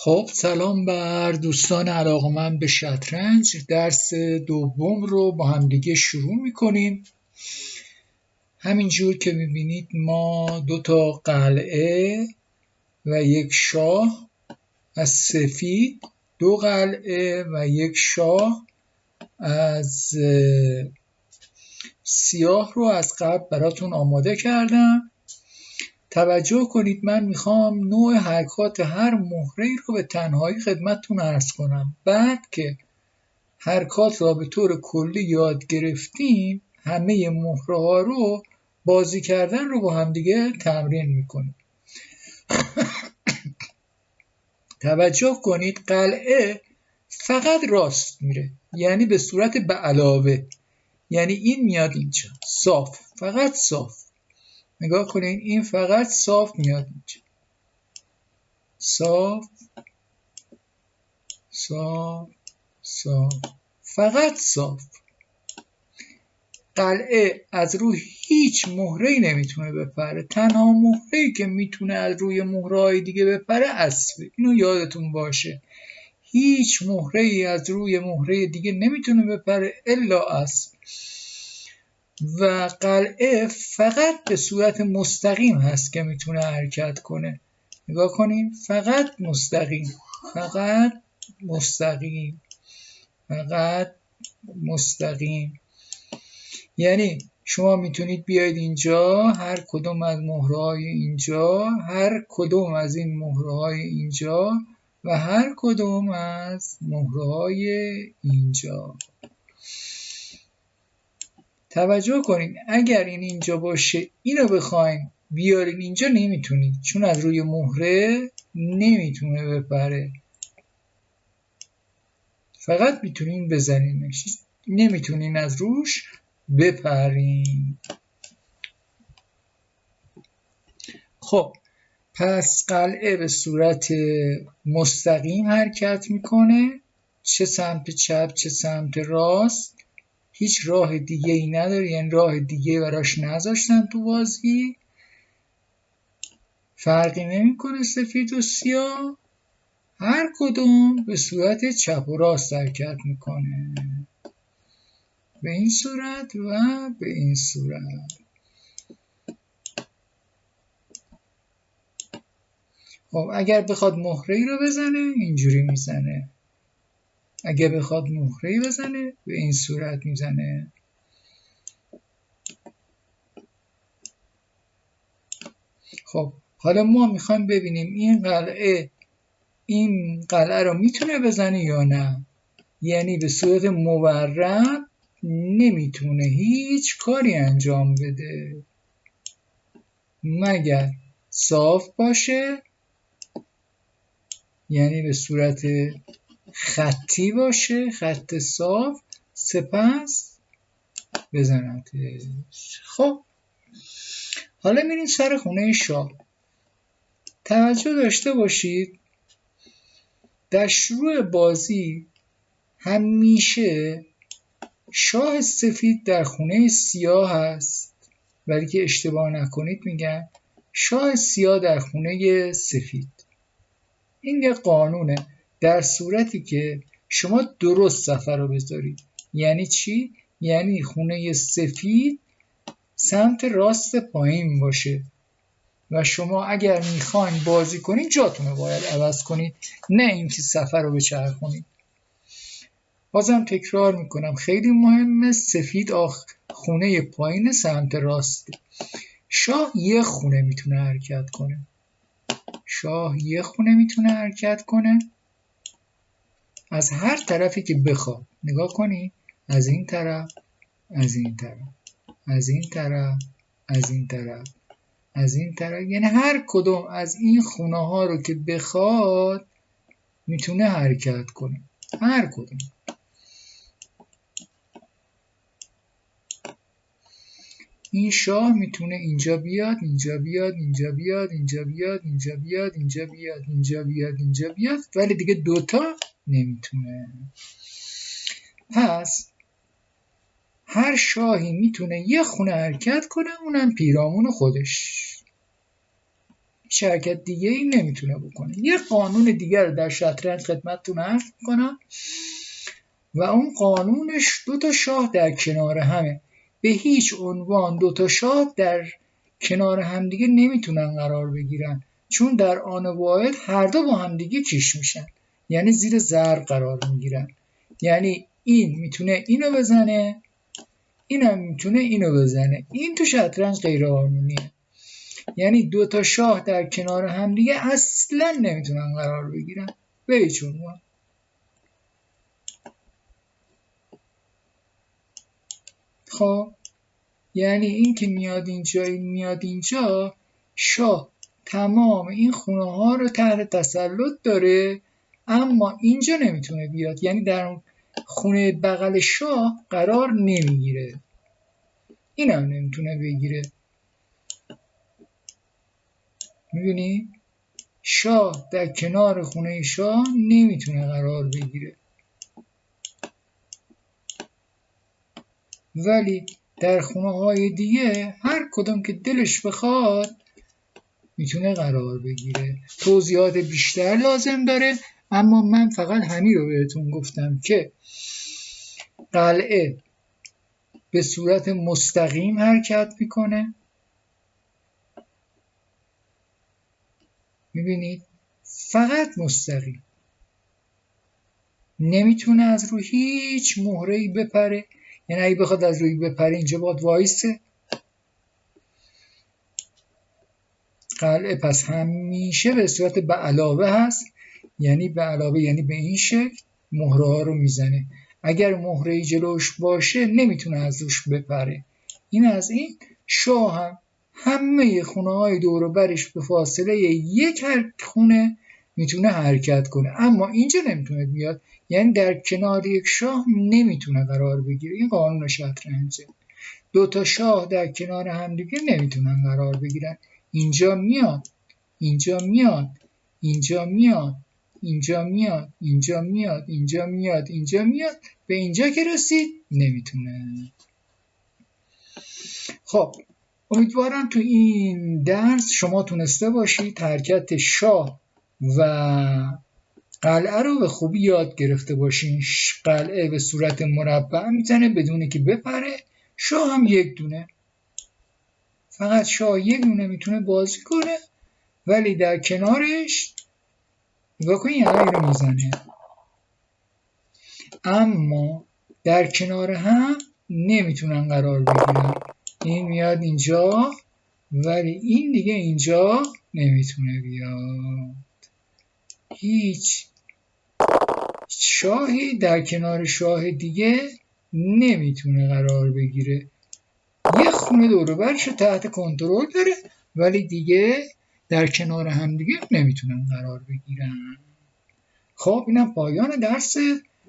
خب سلام بر دوستان علاقه‌مند به شطرنج. درس دوم رو با همدیگه شروع میکنیم. همینجور که میبینید ما 2 قلعه و 1 شاه از سفید، 2 قلعه و 1 شاه از سیاه رو از قبل براتون آماده کردم. توجه کنید، من میخوام نوع حرکات هر مهره رو به تنهایی خدمتتون عرض کنم. بعد که حرکات را به طور کلی یاد گرفتیم، همه مهره ها رو بازی کردن رو با همدیگه تمرین میکنیم. توجه کنید، قلعه فقط راست میره، یعنی به صورت به علاوه، یعنی این میاد اینجا صاف، فقط صاف. نگاه کنید، این فقط صاف میاد اینجا، صاف صاف صاف، فقط صاف. قلعه از روی هیچ مهره‌ای نمیتونه بپره. تنها مهره‌ای که میتونه از روی مهره‌های دیگه بپره اسبه. اینو یادتون باشه، هیچ مهره‌ای از روی مهره دیگه نمیتونه بپره الا اسب. و قلعه فقط به صورت مستقیم هست که میتونه حرکت کنه. نگاه کنیم، فقط مستقیم، فقط مستقیم، فقط مستقیم. یعنی شما میتونید بیاید اینجا، هر کدوم از مهره‌های اینجا، هر کدوم از این مهره‌های اینجا و هر کدوم از مهره‌های اینجا. توجه کنید، اگر این اینجا باشه، اینو بخواین بیارین اینجا نمیتونید، چون از روی مهره نمیتونه بپره. فقط میتونین بزنینش، نمیتونین از روش بپرین. خب پس قلعه به صورت مستقیم حرکت میکنه، چه سمت چپ چه سمت راست، هیچ راه دیگه ای نداره، یعنی راه دیگه براش نذاشتن تو بازی. فرقی نمیکنه سفید و سیاه، هر کدوم به صورت چپ و راست حرکت میکنه، به این صورت و به این صورت. خب اگر بخواد مهره‌ای رو بزنه اینجوری میزنه، اگر بخواد مهره‌ای بزنه به این صورت میزنه. خب حالا ما میخوایم ببینیم این قلعه رو میتونه بزنه یا نه. یعنی به صورت مورب نمیتونه هیچ کاری انجام بده مگر صاف باشه، یعنی به صورت خطی باشه، خط صاف، سپس بزنتش. خب حالا میریم سر خونه شاه. توجه داشته باشید، در شروع بازی همیشه شاه سفید در خونه سیاه هست، ولی که اشتباه نکنید میگم شاه سیاه در خونه سفید. این یه قانونه، در صورتی که شما درست صفحه رو بذارید. یعنی چی؟ یعنی خونه سفید سمت راست پایین باشه و شما اگر میخواین بازی کنید جاتون رو باید عوض کنید، نه اینکه صفحه رو بچرخونید. بازم تکرار میکنم، خیلی مهمه، سفید خونه پایین سمت راسته. شاه یه خونه میتونه حرکت کنه، شاه یه خونه میتونه حرکت کنه از هر طرفی که بخواد. نگاه کنی، از این طرف، از این طرف، از این طرف، از این طرف، از این طرف، یعنی هر کدوم از این خونه ها رو که بخواد میتونه حرکت کنه، هر کدوم. این شاه میتونه اینجا بیاد، اینجا بیاد، اینجا بیاد، اینجا بیاد، اینجا بیاد، اینجا بیاد، اینجا بیاد، اینجا بیاد، ولی دیگه دوتا نمیتونه. پس هر شاهی میتونه یه خونه حرکت کنه، اونم پیرامون خودش. هیچ حرکت دیگه ای نمیتونه بکنه. یه قانون دیگر رو در شطرنج خدمتتون عرض میکنم و اون قانونش 2 تا شاه در کنار همه. به هیچ عنوان 2 تا شاه در کنار همدیگه نمیتونن قرار بگیرن، چون در آن واحد هر دو با همدیگه کیش میشن، یعنی زیر ضرب قرار میگیرن. یعنی این میتونه اینو بزنه، اینم میتونه اینو بزنه. این تو شطرنج غیر قانونیه. یعنی 2 تا شاه در کنار همدیگه اصلا نمیتونن قرار بگیرن به هیچ عنوان. خب یعنی این که میاد اینجا، این میاد اینجا، شاه تمام این خونه ها رو تحت تسلط داره، اما اینجا نمیتونه بیاد، یعنی در خونه بغل شاه قرار نمیگیره، اینم نمیتونه بگیره. میبینی؟ شاه در کنار خونه شاه نمیتونه قرار بگیره، ولی در خونه های دیگه هر کدوم که دلش بخواد میتونه قرار بگیره. توضیحات بیشتر لازم داره، اما من فقط همین رو بهتون گفتم که قلعه به صورت مستقیم حرکت میکنه. میبینید؟ فقط مستقیم، نمیتونه از روی هیچ مهره‌ای بپره. یعنی اگه بخواد از روی بپره اینجا باید وایسه. قلعه پس همیشه به صورت به علاوه هست، یعنی به علاوه یعنی به این شکل مهره ها رو میزنه. اگر مهره‌ای جلوش باشه نمیتونه از روش بپره. این از این. شاه هم همه خونه های دور و برش به فاصله یک خونه میتونه حرکت کنه، اما اینجا نمیتونه بیاد، یعنی در کنار یک شاه نمیتونه قرار بگیره. این قانون شطرنجه. 2 تا شاه در کنار همدیگه نمیتونن قرار بگیرن. اینجا میاد، اینجا میاد، اینجا میاد، اینجا میاد، اینجا میاد، اینجا میاد، اینجا میاد، به اینجا که رسید نمیتونه. خب امیدوارم تو این درس شما تونسته باشید حرکت شاه و قلعه رو به خوبی یاد گرفته باشین. قلعه به صورت مربع میزنه بدون که بپره، شاه هم یک دونه، فقط شاه یک دونه میتونه بازی کنه، ولی در کنارش نگاه کنید یعنی اینو میزنه، اما در کنار هم نمیتونن قرار بگیرن. این میاد اینجا ولی این دیگه اینجا نمیتونه بیاد. هیچ شاهی در کنار شاه دیگه نمیتونه قرار بگیره. یه خونه دور و برش تحت کنترل داره، ولی دیگه در کنار هم دیگه نمیتونن قرار بگیرن. خب اینم پایان درس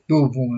دوم.